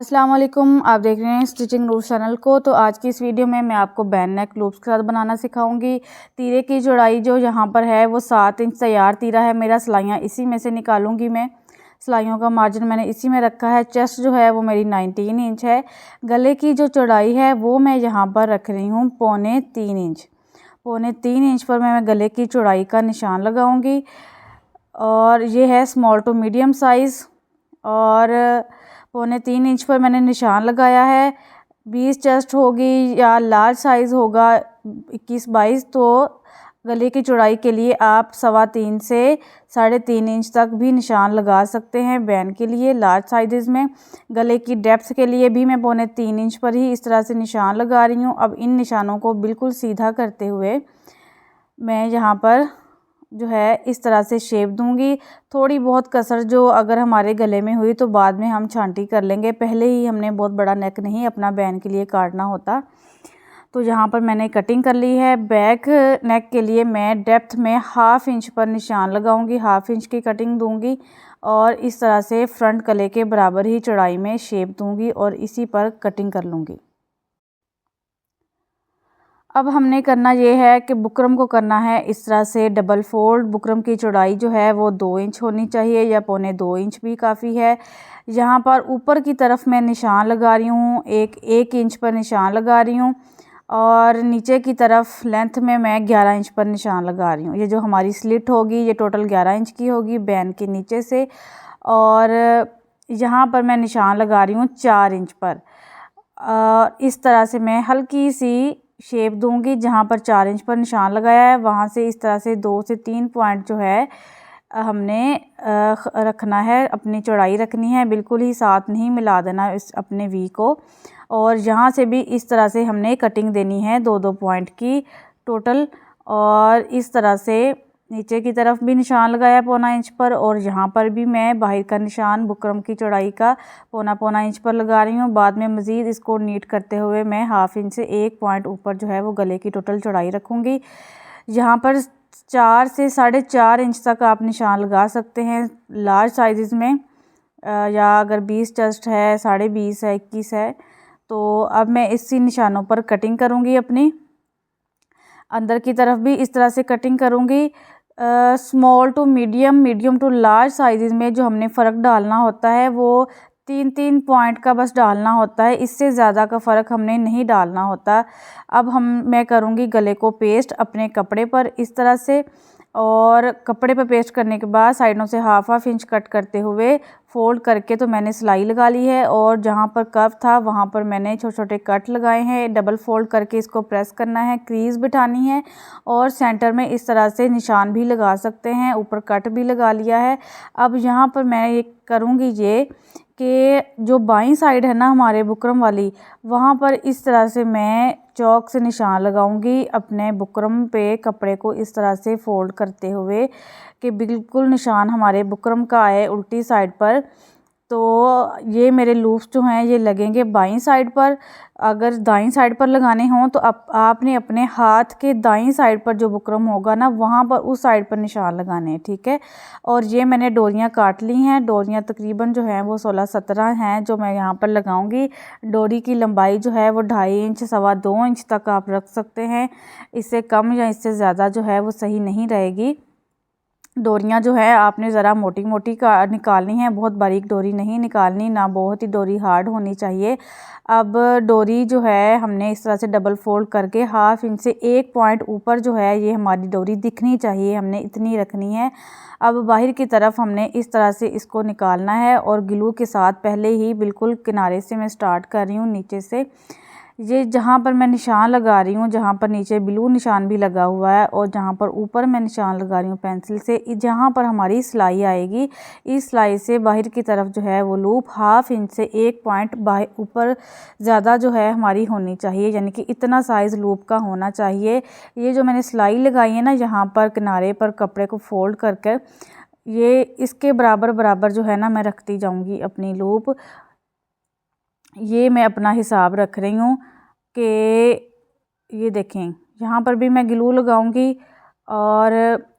अस्सलाम वालेकुम। आप देख रहे हैं स्टिचिंग रूट्स चैनल को। तो आज की इस वीडियो में मैं आपको बैन नेक लूप्स के साथ बनाना सिखाऊंगी। तीरे की चौड़ाई जो यहाँ पर है वो 7 इंच तैयार तीरा है मेरा। सिलाइयाँ इसी में से निकालूंगी मैं। सिलाइयों का मार्जिन मैंने इसी में रखा है। चेस्ट जो है वो मेरी 19 इंच है। गले की जो चौड़ाई है वो मैं यहाँ पर रख रही हूँ 3.25 इंच। 3.25 इंच पर मैं गले की चौड़ाई का निशान लगाऊँगी। और ये है स्मॉल टू मीडियम साइज़। और 3.25 इंच पर मैंने निशान लगाया है। 20 चेस्ट होगी या लार्ज साइज़ होगा 21-22, तो गले की चौड़ाई के लिए आप 3.25 से 3.5 इंच तक भी निशान लगा सकते हैं बैन के लिए लार्ज साइज़ में। गले की डेप्थ के लिए भी मैं 3.25 इंच पर ही इस तरह से निशान लगा रही हूँ। अब इन निशानों को बिल्कुल सीधा करते हुए मैं यहाँ पर जो है इस तरह से शेप दूंगी। थोड़ी बहुत कसर जो अगर हमारे गले में हुई तो बाद में हम छांटी कर लेंगे, पहले ही हमने बहुत बड़ा नेक नहीं अपना बैन के लिए काटना होता। तो यहाँ पर मैंने कटिंग कर ली है। बैक नेक के लिए मैं डेप्थ में 1/2 इंच पर निशान लगाऊंगी, 1/2 इंच की कटिंग दूंगी और इस तरह से फ्रंट गले के बराबर ही चौड़ाई में शेप दूंगी और इसी पर कटिंग कर लूँगी। अब हमने करना ये है कि बुकरम को करना है इस तरह से डबल फोल्ड। बुकरम की चौड़ाई जो है वो 2 इंच होनी चाहिए या 1.25 इंच भी काफ़ी है। यहाँ पर ऊपर की तरफ मैं निशान लगा रही हूँ, 1 इंच पर निशान लगा रही हूँ और नीचे की तरफ लेंथ में मैं 11 इंच पर निशान लगा रही हूँ। ये जो हमारी स्लिट होगी ये टोटल 11 इंच की होगी बैन के नीचे से। और यहाँ पर मैं निशान लगा रही हूँ 4 इंच पर। इस तरह से मैं हल्की सी शेप दूंगी। जहाँ पर 4 इंच पर निशान लगाया है वहाँ से इस तरह से 2 से 3 पॉइंट जो है हमने रखना है, अपनी चौड़ाई रखनी है, बिल्कुल ही साथ नहीं मिला देना इस अपने वी को। और यहाँ से भी इस तरह से हमने कटिंग देनी है 2-2 पॉइंट की टोटल। और इस तरह से नीचे की तरफ भी निशान लगाया 1.25 इंच पर और यहाँ पर भी मैं बाहर का निशान बुकरम की चौड़ाई का 1.25 इंच पर लगा रही हूँ। बाद में मज़ीद इसको नीट करते हुए मैं 1/2 इंच से 1 पॉइंट ऊपर जो है वो गले की टोटल चौड़ाई रखूँगी। यहाँ पर 4 से 4.5 इंच तक आप निशान लगा सकते हैं लार्ज साइज़ में। या अगर 20 चेस्ट है, 20.5 है, 21 है, तो अब मैं इसी निशानों पर कटिंग करूँगी। अपनी अंदर की तरफ भी इस तरह से कटिंग करूँगी। Small to medium, medium to large size में जो हमने फ़र्क डालना होता है वो 3-3 पॉइंट का बस डालना होता है, इससे ज़्यादा का फ़र्क हमने नहीं डालना होता। अब मैं करूँगी गले को पेस्ट अपने कपड़े पर इस तरह से। और कपड़े पर पेस्ट करने के बाद साइडों से 1/2 इंच कट करते हुए फोल्ड करके तो मैंने सिलाई लगा ली है। और जहाँ पर कर्व था वहाँ पर मैंने छोटे छोटे कट लगाए हैं। डबल फोल्ड करके इसको प्रेस करना है, क्रीज बिठानी है और सेंटर में इस तरह से निशान भी लगा सकते हैं। ऊपर कट भी लगा लिया है। अब यहाँ पर मैं ये करूँगी ये कि जो बाईं साइड है ना हमारे बुकरम वाली, वहाँ पर इस तरह से मैं चौक से निशान लगाऊंगी अपने बुकरम पे कपड़े को इस तरह से फोल्ड करते हुए कि बिल्कुल निशान हमारे बुकरम का आए उल्टी साइड पर। तो ये मेरे लूप्स जो हैं ये लगेंगे बाईं साइड पर। अगर दाईं साइड पर लगाने हों तो आपने अपने हाथ के दाईं साइड पर जो बुकरम होगा ना वहाँ पर उस साइड पर निशान लगाने हैं, ठीक है। और ये मैंने डोरियाँ काट ली हैं। डोरियाँ तकरीबन जो हैं वो 16-17 हैं जो मैं यहाँ पर लगाऊंगी। डोरी की लंबाई जो है वो 2.5 इंच 2.25 इंच तक आप रख सकते हैं। इससे कम या इससे ज़्यादा जो है वो सही नहीं रहेगी। डोरियाँ जो है आपने ज़रा मोटी मोटी का निकालनी है, बहुत बारीक डोरी नहीं निकालनी, ना बहुत ही डोरी हार्ड होनी चाहिए। अब डोरी जो है हमने इस तरह से डबल फोल्ड करके 1/2 इंच से 1 पॉइंट ऊपर जो है ये हमारी डोरी दिखनी चाहिए, हमने इतनी रखनी है। अब बाहर की तरफ हमने इस तरह से इसको निकालना है और ग्लू के साथ पहले ही बिल्कुल किनारे से मैं स्टार्ट कर रही हूँ नीचे से। ये जहाँ पर मैं निशान लगा रही हूँ, जहाँ पर नीचे ब्लू निशान भी लगा हुआ है और जहाँ पर ऊपर मैं निशान लगा रही हूँ पेंसिल से, जहाँ पर हमारी सिलाई आएगी इस सिलाई से बाहर की तरफ जो है वो लूप 1/2 इंच से 1 पॉइंट बाहर ऊपर ज़्यादा जो है हमारी होनी चाहिए, यानी कि इतना साइज़ लूप का होना चाहिए। ये जो मैंने सिलाई लगाई है ना यहाँ पर किनारे पर कपड़े को फोल्ड कर ये इसके बराबर बराबर जो है ना मैं रखती जाऊँगी अपनी लूप। ये मैं अपना हिसाब रख रही हूँ कि ये देखें यहाँ पर भी मैं ग्लू लगाऊंगी और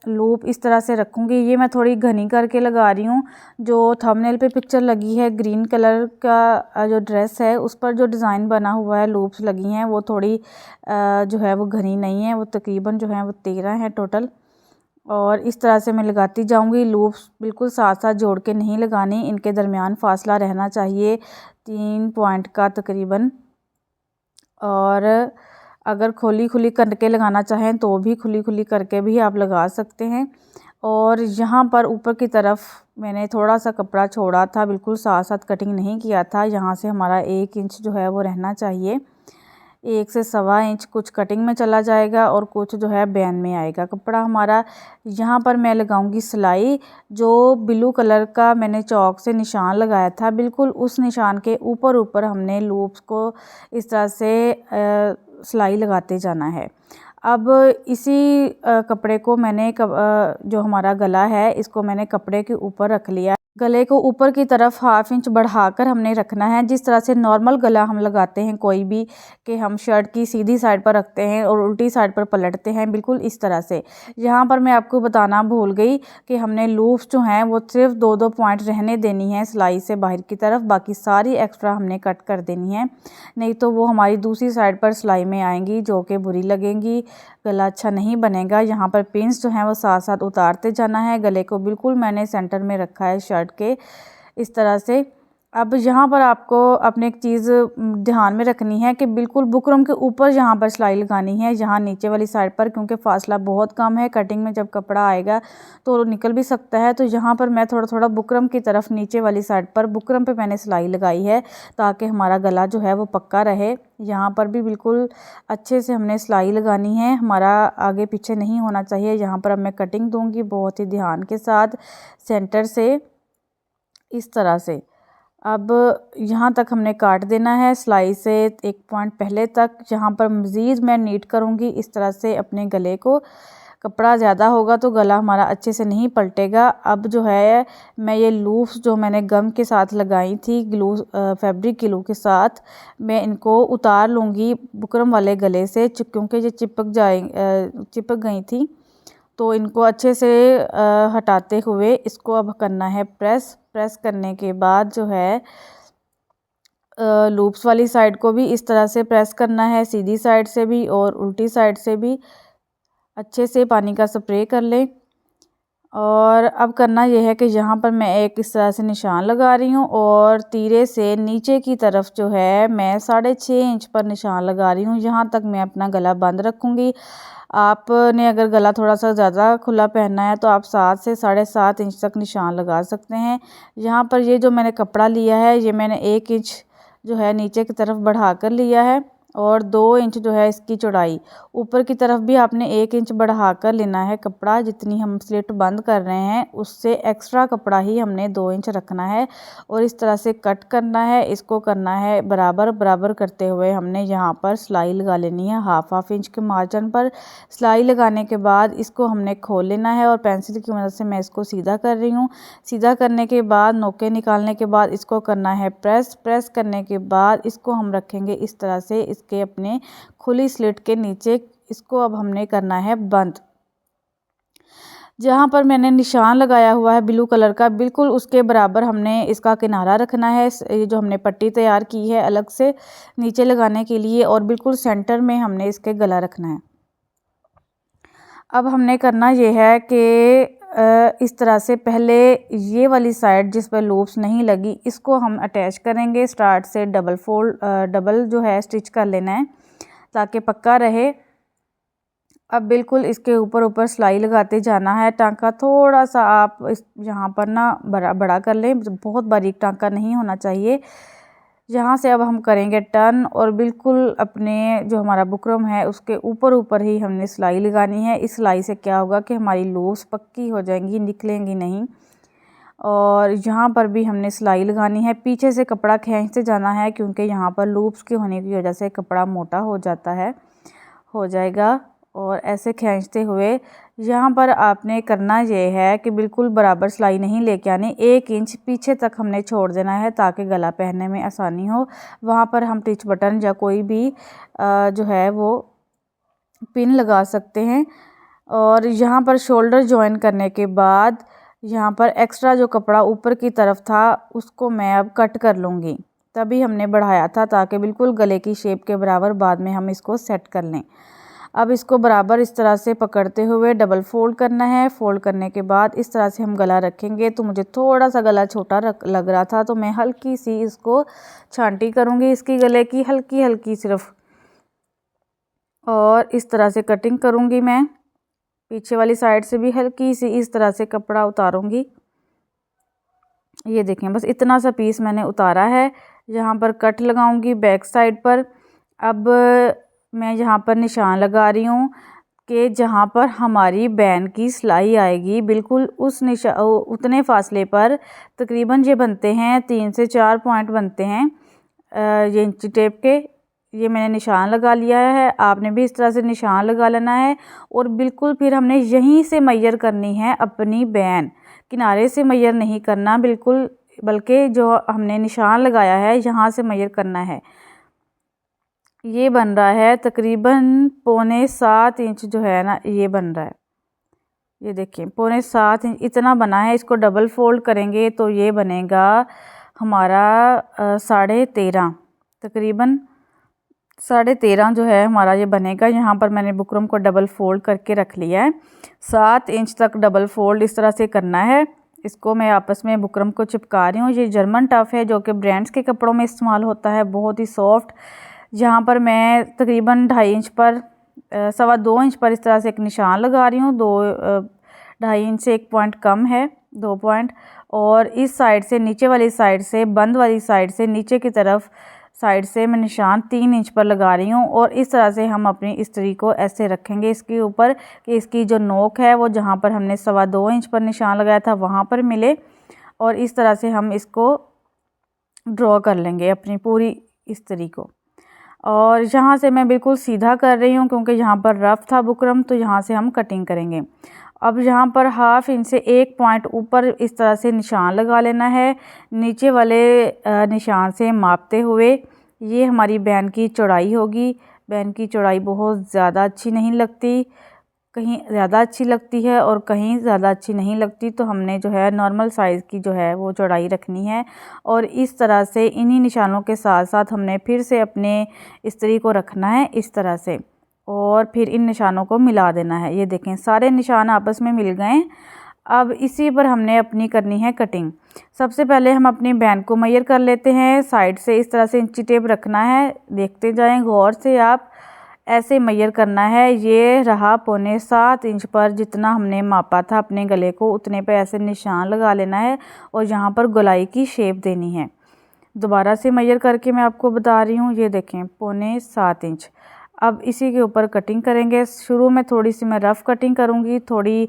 लूप इस तरह से रखूँगी। ये मैं थोड़ी घनी करके लगा रही हूँ। जो थंबनेल पे पिक्चर लगी है ग्रीन कलर का जो ड्रेस है उस पर जो डिज़ाइन बना हुआ है, लूप्स लगी हैं, वो थोड़ी जो है वो घनी नहीं है, वो तकरीबन जो है वो 13 है टोटल। और इस तरह से मैं लगाती जाऊंगी। लूप्स बिल्कुल साथ साथ जोड़ के नहीं लगानी, इनके दरमियान फासला रहना चाहिए 3 पॉइंट का तकरीबन। और अगर खुली खुली करके लगाना चाहें तो भी खुली खुली करके भी आप लगा सकते हैं। और यहाँ पर ऊपर की तरफ मैंने थोड़ा सा कपड़ा छोड़ा था, बिल्कुल साथ साथ कटिंग नहीं किया था। यहाँ से हमारा 1 इंच जो है वो रहना चाहिए, 1 से 1.25 इंच कुछ कटिंग में चला जाएगा और कुछ जो है बैन में आएगा कपड़ा हमारा। यहाँ पर मैं लगाऊंगी सिलाई। जो ब्लू कलर का मैंने चौक से निशान लगाया था, बिल्कुल उस निशान के ऊपर ऊपर हमने लूप्स को इस तरह से सिलाई लगाते जाना है। अब इसी कपड़े को मैंने जो हमारा गला है इसको मैंने कपड़े के ऊपर रख लिया। गले को ऊपर की तरफ 1/2 इंच बढ़ाकर हमने रखना है, जिस तरह से नॉर्मल गला हम लगाते हैं कोई भी, कि हम शर्ट की सीधी साइड पर रखते हैं और उल्टी साइड पर पलटते हैं, बिल्कुल इस तरह से। यहाँ पर मैं आपको बताना भूल गई कि हमने लूप्स जो हैं वो सिर्फ 2-2 पॉइंट रहने देनी है सिलाई से बाहर की तरफ, बाकी सारी एक्स्ट्रा हमने कट कर देनी है, नहीं तो वो हमारी दूसरी साइड पर सिलाई में आएंगी जो कि बुरी लगेंगी, गला अच्छा नहीं बनेगा। यहाँ पर पिन्स जो हैं वो साथ साथ उतारते जाना है। गले को बिल्कुल मैंने सेंटर में रखा है शर्ट के, इस तरह से। अब यहाँ पर आपको अपने एक चीज़ ध्यान में रखनी है कि बिल्कुल बुकरम के ऊपर यहाँ पर सिलाई लगानी है, यहाँ नीचे वाली साइड पर, क्योंकि फासला बहुत कम है। कटिंग में जब कपड़ा आएगा तो निकल भी सकता है। तो यहाँ पर मैं थोड़ा थोड़ा बुकरम की तरफ नीचे वाली साइड पर बुकरम पे मैंने सिलाई लगाई है, ताकि हमारा गला जो है वो पक्का रहे। यहाँ पर भी बिल्कुल अच्छे से हमने सिलाई लगानी है, हमारा आगे पीछे नहीं होना चाहिए। यहाँ पर अब मैं कटिंग दूँगी बहुत ही ध्यान के साथ सेंटर से, इस तरह से। अब यहाँ तक हमने काट देना है सिलाई से 1 पॉइंट पहले तक। यहाँ पर मज़ीद मैं नीट करूँगी इस तरह से अपने गले को। कपड़ा ज़्यादा होगा तो गला हमारा अच्छे से नहीं पलटेगा। अब जो है मैं ये लूप्स जो मैंने गम के साथ लगाई थी, ग्लू फैब्रिक ग्लू के साथ, मैं इनको उतार लूँगी बुकरम वाले गले से, क्योंकि ये चिपक गई थी। तो इनको अच्छे से हटाते हुए इसको अब करना है प्रेस। प्रेस करने के बाद जो है लूप्स वाली साइड को भी इस तरह से प्रेस करना है, सीधी साइड से भी और उल्टी साइड से भी। अच्छे से पानी का स्प्रे कर लें। और अब करना यह है कि यहाँ पर मैं एक इस तरह से निशान लगा रही हूँ और तीरे से नीचे की तरफ जो है मैं 6.5 इंच पर निशान लगा रही हूँ। यहाँ तक मैं अपना गला बंद रखूँगी। आपने अगर गला थोड़ा सा ज़्यादा खुला पहनना है तो आप 7 से 7.5 इंच तक निशान लगा सकते हैं। यहाँ पर ये जो मैंने कपड़ा लिया है ये मैंने 1 इंच जो है नीचे की तरफ बढ़ा कर लिया है और 2 इंच जो है इसकी चौड़ाई। ऊपर की तरफ भी आपने 1 इंच बढ़ा कर लेना है कपड़ा। जितनी हम स्लिट बंद कर रहे हैं उससे एक्स्ट्रा कपड़ा ही हमने 2 इंच रखना है और इस तरह से कट करना है। इसको करना है बराबर बराबर करते हुए हमने यहाँ पर सिलाई लगा लेनी है 1/2 इंच के मार्जिन पर। सिलाई लगाने के बाद इसको हमने खोल लेना है और पेंसिल की मदद से मैं इसको सीधा कर रही हूँ। सीधा करने के बाद नोके निकालने के बाद इसको करना है प्रेस। प्रेस करने के बाद इसको हम रखेंगे इस तरह से के अपने खुली स्लिट के नीचे। इसको अब हमने करना है बंद। जहाँ पर मैंने निशान लगाया हुआ है ब्लू कलर का, बिल्कुल उसके बराबर हमने इसका किनारा रखना है। ये जो हमने पट्टी तैयार की है अलग से नीचे लगाने के लिए, और बिल्कुल सेंटर में हमने इसके गला रखना है। अब हमने करना ये है कि इस तरह से पहले ये वाली साइड जिस पर लूप्स नहीं लगी इसको हम अटैच करेंगे। स्टार्ट से डबल जो है स्टिच कर लेना है ताकि पक्का रहे। अब बिल्कुल इसके ऊपर ऊपर सिलाई लगाते जाना है। टांका थोड़ा सा आप इस यहाँ पर ना बड़ा कर लें, बहुत बारीक टांका नहीं होना चाहिए। यहाँ से अब हम करेंगे टर्न और बिल्कुल अपने जो हमारा बुकरम है उसके ऊपर ऊपर ही हमने सिलाई लगानी है। इस सिलाई से क्या होगा कि हमारी लूप्स पक्की हो जाएंगी, निकलेंगी नहीं। और यहाँ पर भी हमने सिलाई लगानी है। पीछे से कपड़ा खींचते जाना है क्योंकि यहाँ पर लूप्स के होने की वजह से कपड़ा मोटा हो जाएगा। और ऐसे खींचते हुए यहाँ पर आपने करना ये है कि बिल्कुल बराबर सिलाई नहीं लेके आनी, 1 इंच पीछे तक हमने छोड़ देना है ताकि गला पहनने में आसानी हो। वहाँ पर हम टिच बटन या कोई भी जो है वो पिन लगा सकते हैं। और यहाँ पर शोल्डर जॉइन करने के बाद यहाँ पर एक्स्ट्रा जो कपड़ा ऊपर की तरफ था उसको मैं अब कट कर लूँगी। तभी हमने बढ़ाया था ताकि बिल्कुल गले की शेप के बराबर बाद में हम इसको सेट कर लें। अब इसको बराबर इस तरह से पकड़ते हुए डबल फोल्ड करना है। फोल्ड करने के बाद इस तरह से हम गला रखेंगे। तो मुझे थोड़ा सा गला छोटा लग रहा था तो मैं हल्की सी इसको छांटी करूँगी इसकी गले की, हल्की हल्की सिर्फ, और इस तरह से कटिंग करूँगी। मैं पीछे वाली साइड से भी हल्की सी इस तरह से कपड़ा उतारूँगी। ये देखें, बस इतना सा पीस मैंने उतारा है। यहाँ पर कट लगाऊंगी बैक साइड पर। अब मैं यहाँ पर निशान लगा रही हूँ कि जहाँ पर हमारी बैन की सिलाई आएगी बिल्कुल उस उतने फासले पर तकरीबन ये बनते हैं 3 से 4 पॉइंट बनते हैं ये इंची टेप के। ये मैंने निशान लगा लिया है, आपने भी इस तरह से निशान लगा लेना है। और बिल्कुल फिर हमने यहीं से मैयर करनी है अपनी बैन, किनारे से मैयर नहीं करना बिल्कुल, बल्कि जो हमने निशान लगाया है यहाँ से मैयर करना है। ये बन रहा है तकरीबन 6.25 इंच जो है ना, ये बन रहा है। ये देखिए 6.25 इंच इतना बना है। इसको डबल फोल्ड करेंगे तो ये बनेगा हमारा 13.5, तकरीबन 13.5 जो है हमारा ये बनेगा। यहाँ पर मैंने बुकरम को डबल फोल्ड करके रख लिया है। 7 इंच तक डबल फोल्ड इस तरह से करना है। इसको मैं आपस में बुकरम को चिपका रही हूँ। ये जर्मन टफ है जो कि ब्रांड्स के कपड़ों में इस्तेमाल होता है, बहुत ही सॉफ्ट। यहाँ पर मैं तकरीबन 2.5 इंच पर 2.25 इंच पर इस तरह से एक निशान लगा रही हूँ। 2.5 इंच से 1 पॉइंट कम है, 2 पॉइंट। और इस साइड से नीचे वाली साइड से, बंद वाली साइड से नीचे की तरफ साइड से मैं निशान 3 इंच पर लगा रही हूँ। और इस तरह से हम अपनी इस्त्री को ऐसे रखेंगे इसके ऊपर कि इसकी जो नोक है वो जहाँ पर हमने 2.25 इंच पर निशान लगाया था वहाँ पर मिले। और इस तरह से हम इसको ड्रॉ कर लेंगे अपनी पूरी इस्त्री को। और यहाँ से मैं बिल्कुल सीधा कर रही हूँ क्योंकि यहाँ पर रफ था बुकरम, तो यहाँ से हम कटिंग करेंगे। अब यहाँ पर 1/2 इंच से 1 पॉइंट ऊपर इस तरह से निशान लगा लेना है, नीचे वाले निशान से मापते हुए। ये हमारी बैन की चौड़ाई होगी। बैन की चौड़ाई बहुत ज़्यादा अच्छी नहीं लगती, कहीं ज़्यादा अच्छी लगती है और कहीं ज़्यादा अच्छी नहीं लगती। तो हमने जो है नॉर्मल साइज़ की जो है वो चौड़ाई रखनी है। और इस तरह से इन्हीं निशानों के साथ साथ हमने फिर से अपने इस्त्री को रखना है इस तरह से, और फिर इन निशानों को मिला देना है। ये देखें सारे निशान आपस में मिल गए। अब इसी पर हमने अपनी करनी है कटिंग। सबसे पहले हम अपनी बैन को मैयर कर लेते हैं। साइड से इस तरह से इंची टेप रखना है, देखते जाएं गौर से, आप ऐसे मैयर करना है। ये रहा 6.25 इंच पर, जितना हमने मापा था अपने गले को उतने पे ऐसे निशान लगा लेना है और यहाँ पर गोलाई की शेप देनी है। दोबारा से मैयर करके मैं आपको बता रही हूँ। ये देखें 6.25 इंच। अब इसी के ऊपर कटिंग करेंगे। शुरू में थोड़ी सी मैं रफ़ कटिंग करूँगी, थोड़ी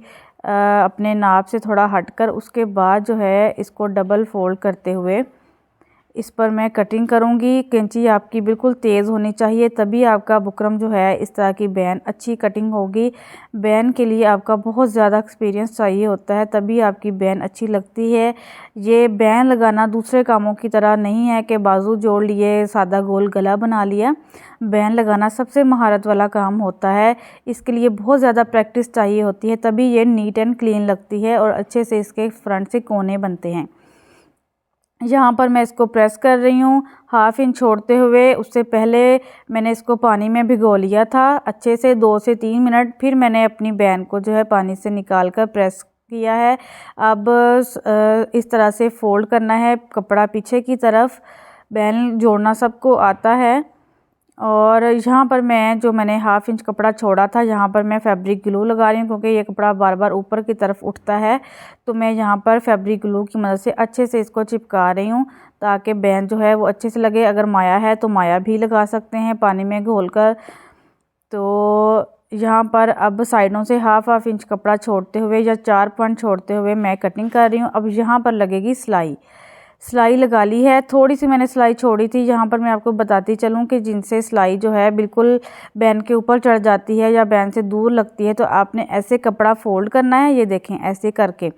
अपने नाप से थोड़ा हटकर। उसके बाद जो है इसको डबल फोल्ड करते हुए इस पर मैं कटिंग करूँगी। कैंची आपकी बिल्कुल तेज़ होनी चाहिए, तभी आपका बुकरम जो है इस तरह की बैन अच्छी कटिंग होगी। बैन के लिए आपका बहुत ज़्यादा एक्सपीरियंस चाहिए होता है, तभी आपकी बैन अच्छी लगती है। ये बैन लगाना दूसरे कामों की तरह नहीं है कि बाजू जोड़ लिए, सादा गोल गला बना लिया। बैन लगाना सबसे महारत वाला काम होता है। इसके लिए बहुत ज़्यादा प्रैक्टिस चाहिए होती है, तभी ये नीट एंड क्लीन लगती है और अच्छे से इसके फ्रंट से कोने बनते हैं। यहाँ पर मैं इसको प्रेस कर रही हूँ 1/2 इंच छोड़ते हुए। उससे पहले मैंने इसको पानी में भिगो लिया था अच्छे से 2 से 3 मिनट। फिर मैंने अपनी बैन को जो है पानी से निकाल कर प्रेस किया है। अब इस तरह से फोल्ड करना है कपड़ा पीछे की तरफ। बैन जोड़ना सबको आता है। और यहाँ पर मैंने 1/2 इंच कपड़ा छोड़ा था, यहाँ पर मैं फैब्रिक ग्लू लगा रही हूँ क्योंकि ये कपड़ा बार बार ऊपर की तरफ उठता है। तो मैं यहाँ पर फैब्रिक ग्लू की मदद से अच्छे से इसको चिपका रही हूँ ताकि बैन जो है वो अच्छे से लगे। अगर माया है तो माया भी लगा सकते हैं पानी में घोलकर। तो यहाँ पर अब साइडों से 1/2 इंच कपड़ा छोड़ते हुए या 4 पॉइंट छोड़ते हुए मैं कटिंग कर रही हूँ। अब यहाँ पर लगेगी सिलाई लगा ली है। थोड़ी सी मैंने सिलाई छोड़ी थी, यहाँ पर मैं आपको बताती चलूँ कि जिनसे सिलाई जो है बिल्कुल बैन के ऊपर चढ़ जाती है या बैन से दूर लगती है, तो आपने ऐसे कपड़ा फोल्ड करना है। ये देखें ऐसे करके,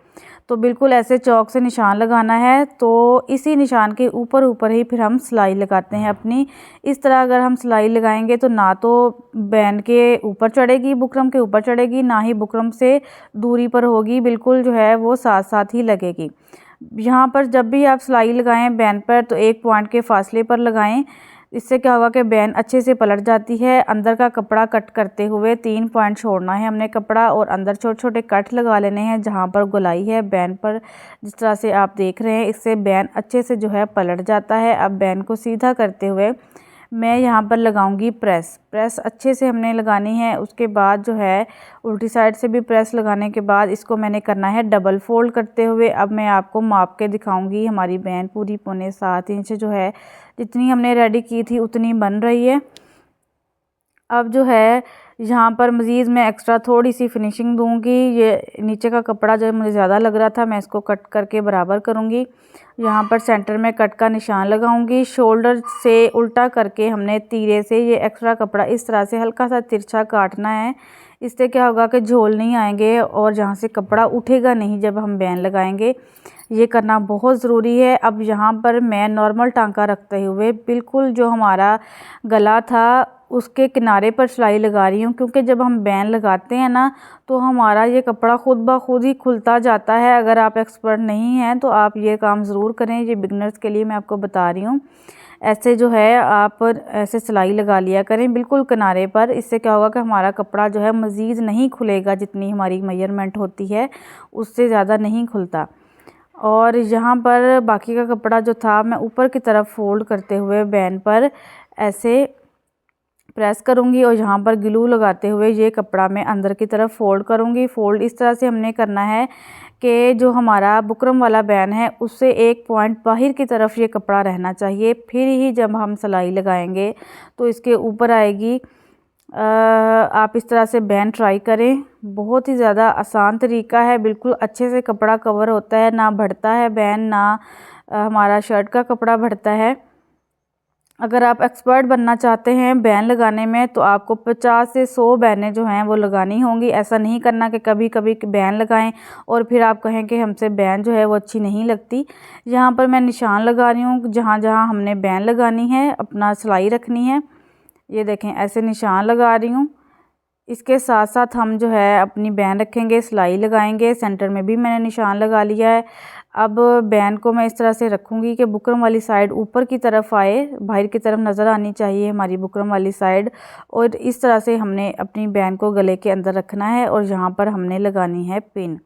तो बिल्कुल ऐसे चौक से निशान लगाना है। तो इसी निशान के ऊपर ऊपर ही फिर हम सिलाई लगाते हैं अपनी। इस तरह अगर हम सिलाई लगाएंगे तो ना तो बैन के ऊपर चढ़ेगी, बुकरम के ऊपर चढ़ेगी, ना ही बुकरम से दूरी पर होगी, बिल्कुल जो है वो साथ साथ ही लगेगी। यहाँ पर जब भी आप सिलाई लगाएं बैन पर तो 1 पॉइंट के फासले पर लगाएं। इससे क्या होगा कि बैन अच्छे से पलट जाती है। अंदर का कपड़ा कट करते हुए 3 पॉइंट छोड़ना है हमने कपड़ा, और अंदर छोटे छोटे कट लगा लेने हैं जहाँ पर गोलाई है बैन पर, जिस तरह से आप देख रहे हैं। इससे बैन अच्छे से जो है पलट जाता है। अब बैन को सीधा करते हुए मैं यहाँ पर लगाऊंगी प्रेस अच्छे से हमने लगानी है। उसके बाद जो है उल्टी साइड से भी प्रेस लगाने के बाद इसको मैंने करना है डबल फोल्ड करते हुए। अब मैं आपको माप के दिखाऊंगी। हमारी बैन पूरी 7.25 इंच जो है, जितनी हमने रेडी की थी उतनी बन रही है। अब जो है यहाँ पर मज़ीद मैं एक्स्ट्रा थोड़ी सी फिनिशिंग दूंगी। ये नीचे का कपड़ा जो मुझे ज़्यादा लग रहा था, मैं इसको कट करके बराबर करूँगी। यहाँ पर सेंटर में कट का निशान लगाऊंगी। शोल्डर से उल्टा करके हमने तीरे से ये एक्स्ट्रा कपड़ा इस तरह से हल्का सा तिरछा काटना है। इससे क्या होगा कि झोल नहीं आएंगे और जहाँ से कपड़ा उठेगा नहीं जब हम बैन लगाएंगे। ये करना बहुत ज़रूरी है। अब यहाँ पर मैं नॉर्मल टांका रखते हुए बिल्कुल जो हमारा गला था उसके किनारे पर सिलाई लगा रही हूँ, क्योंकि जब हम बैन लगाते हैं ना तो हमारा ये कपड़ा खुद ब खुद ही खुलता जाता है। अगर आप एक्सपर्ट नहीं हैं तो आप ये काम ज़रूर करें। ये बिगनर्स के लिए मैं आपको बता रही हूँ। ऐसे जो है आप ऐसे सिलाई लगा लिया करें बिल्कुल किनारे पर। इससे क्या होगा कि हमारा कपड़ा जो है मज़ीद नहीं खुलेगा, जितनी हमारी मेजरमेंट होती है उससे ज़्यादा नहीं खुलता। और यहाँ पर बाकी का कपड़ा जो था मैं ऊपर की तरफ फोल्ड करते हुए बैन पर ऐसे प्रेस करूँगी और यहाँ पर ग्लू लगाते हुए ये कपड़ा मैं अंदर की तरफ फोल्ड करूँगी। फोल्ड इस तरह से हमने करना है कि जो हमारा बुकरम वाला बैन है उससे 1 पॉइंट बाहर की तरफ ये कपड़ा रहना चाहिए। फिर ही जब हम सिलाई लगाएंगे तो इसके ऊपर आएगी। आप इस तरह से बैन ट्राई करें, बहुत ही ज़्यादा आसान तरीका है। बिल्कुल अच्छे से कपड़ा कवर होता है, ना बढ़ता है बैन, ना हमारा शर्ट का कपड़ा बढ़ता है। अगर आप एक्सपर्ट बनना चाहते हैं बैन लगाने में तो आपको 50 से 100 बैनें जो हैं वो लगानी होंगी। ऐसा नहीं करना कि कभी कभी बैन लगाएं और फिर आप कहें कि हमसे बैन जो है वो अच्छी नहीं लगती। यहाँ पर मैं निशान लगा रही हूँ जहाँ जहाँ हमने बैन लगानी है, अपना सिलाई रखनी है। ये देखें ऐसे निशान लगा रही हूँ। इसके साथ साथ हम जो है अपनी बैन रखेंगे, सिलाई लगाएंगे। सेंटर में भी मैंने निशान लगा लिया है। अब बैन को मैं इस तरह से रखूँगी कि बुकरम वाली साइड ऊपर की तरफ आए, बाहर की तरफ नज़र आनी चाहिए हमारी बुकरम वाली साइड। और इस तरह से हमने अपनी बैन को गले के अंदर रखना है और यहाँ पर हमने लगानी है पिन।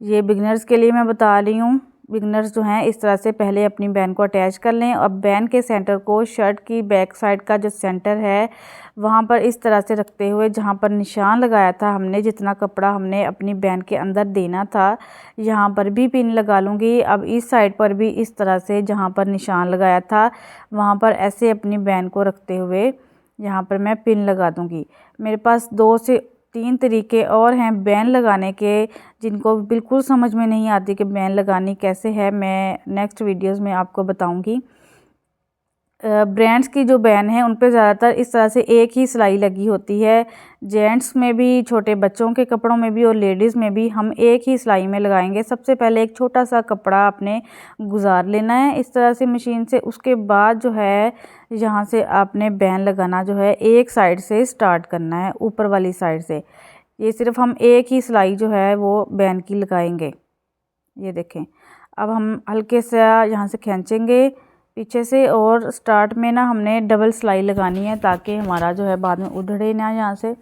ये बिगनर्स के लिए मैं बता रही हूँ। बिगनर्स जो हैं इस तरह से पहले अपनी बैन को अटैच कर लें। अब बैन के सेंटर को शर्ट की बैक साइड का जो सेंटर है वहाँ पर इस तरह से रखते हुए जहाँ पर निशान लगाया था हमने, जितना कपड़ा हमने अपनी बैन के अंदर देना था, यहाँ पर भी पिन लगा लूँगी। अब इस साइड पर भी इस तरह से जहाँ पर निशान लगाया था वहाँ पर ऐसे अपनी बैन को रखते हुए यहाँ पर मैं पिन लगा दूँगी। मेरे पास 2 से 3 तरीके और हैं बैन लगाने के, जिनको बिल्कुल समझ में नहीं आती कि बैन लगानी कैसे है। मैं नेक्स्ट वीडियोस में आपको बताऊंगी। ब्रांड्स की जो बैन है उन पे ज़्यादातर इस तरह से एक ही सिलाई लगी होती है। जेंट्स में भी, छोटे बच्चों के कपड़ों में भी और लेडीज़ में भी हम एक ही सिलाई में लगाएंगे। सबसे पहले एक छोटा सा कपड़ा आपने गुजार लेना है इस तरह से मशीन से। उसके बाद जो है यहाँ से आपने बैन लगाना जो है एक साइड से स्टार्ट करना है, ऊपर वाली साइड से। ये सिर्फ हम एक ही सिलाई जो है वो बैन की लगाएंगे। ये देखें। अब हम हल्के से यहाँ से खींचेंगे पीछे से और स्टार्ट में ना हमने डबल सिलाई लगानी है ताकि हमारा जो है बाद में उधड़े ना यहाँ से।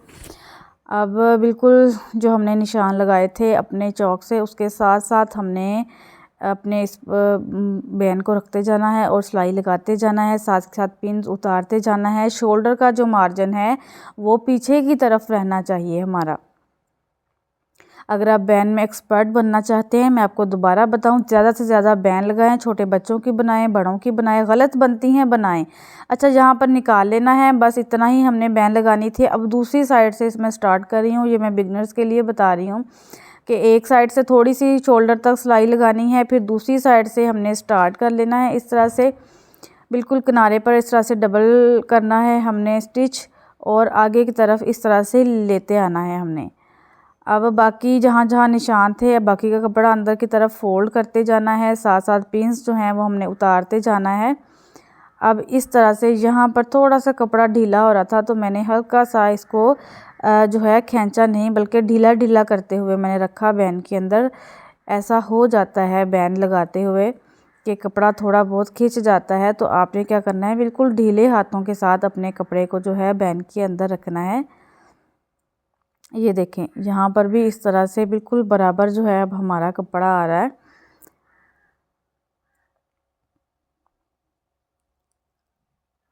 अब बिल्कुल जो हमने निशान लगाए थे अपने चौक से उसके साथ साथ हमने अपने इस बैन को रखते जाना है और सिलाई लगाते जाना है, साथ साथ पिन उतारते जाना है। शोल्डर का जो मार्जिन है वो पीछे की तरफ रहना चाहिए हमारा। अगर आप बैन में एक्सपर्ट बनना चाहते हैं, मैं आपको दोबारा बताऊं, ज़्यादा से ज़्यादा बैन लगाएं। छोटे बच्चों की बनाएं, बड़ों की बनाएं, गलत बनती हैं बनाएं। अच्छा, यहाँ पर निकाल लेना है, बस इतना ही हमने बैन लगानी थी। अब दूसरी साइड से इसमें स्टार्ट कर रही हूँ। ये मैं बिगनर्स के लिए बता रही हूँ कि एक साइड से थोड़ी सी शोल्डर तक सिलाई लगानी है, फिर दूसरी साइड से हमने स्टार्ट कर लेना है इस तरह से। बिल्कुल किनारे पर इस तरह से डबल करना है हमने स्टिच और आगे की तरफ इस तरह से लेते आना है हमने। अब बाकी जहाँ जहाँ निशान थे अब बाकी का कपड़ा अंदर की तरफ फोल्ड करते जाना है, साथ साथ पिन्स जो हैं वो हमने उतारते जाना है। अब इस तरह से यहाँ पर थोड़ा सा कपड़ा ढीला हो रहा था तो मैंने हल्का सा इसको जो है खींचा नहीं बल्कि ढीला ढीला करते हुए मैंने रखा बैन के अंदर। ऐसा हो जाता है बैन लगाते हुए कि कपड़ा थोड़ा बहुत खिंच जाता है, तो आपने क्या करना है, बिल्कुल ढीले हाथों के साथ अपने कपड़े को जो है बैन के अंदर रखना है। ये देखें यहाँ पर भी इस तरह से बिल्कुल बराबर जो है अब हमारा कपड़ा आ रहा है।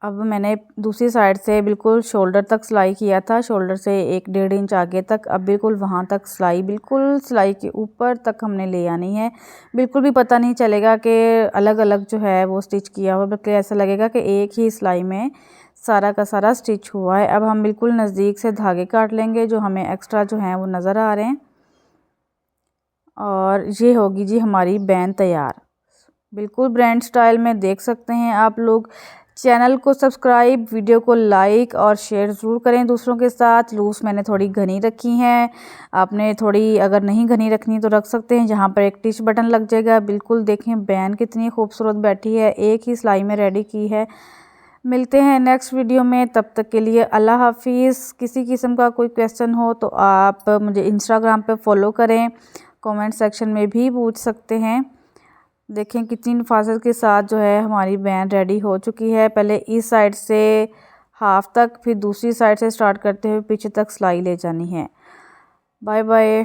अब मैंने दूसरी साइड से बिल्कुल शोल्डर तक सिलाई किया था, शोल्डर से 1-1.5 इंच आगे तक। अब बिल्कुल वहाँ तक सिलाई, बिल्कुल सिलाई के ऊपर तक हमने ले आनी है। बिल्कुल भी पता नहीं चलेगा कि अलग अलग जो है वो स्टिच किया हुआ, बल्कि ऐसा लगेगा कि एक ही सिलाई में सारा का सारा स्टिच हुआ है। अब हम बिल्कुल नज़दीक से धागे काट लेंगे जो हमें एक्स्ट्रा जो हैं वो नज़र आ रहे हैं, और ये होगी जी हमारी बैन तैयार। बिल्कुल ब्रांड स्टाइल में देख सकते हैं आप लोग। चैनल को सब्सक्राइब, वीडियो को लाइक और शेयर ज़रूर करें दूसरों के साथ। लूज़ मैंने थोड़ी घनी रखी हैं, आपने थोड़ी अगर नहीं घनी रखनी तो रख सकते हैं। जहाँ पर एक टिच बटन लग जाएगा। बिल्कुल देखें बैन कितनी खूबसूरत बैठी है, एक ही सिलाई में रेडी की है। मिलते हैं नेक्स्ट वीडियो में, तब तक के लिए अल्लाह हाफिज़। किसी किस्म का कोई क्वेश्चन हो तो आप मुझे इंस्टाग्राम पे फॉलो करें, कमेंट सेक्शन में भी पूछ सकते हैं। देखें कितनी नफासत के साथ जो है हमारी बैन रेडी हो चुकी है। पहले इस साइड से हाफ तक, फिर दूसरी साइड से स्टार्ट करते हुए पीछे तक सिलाई ले जानी है। Bye bye.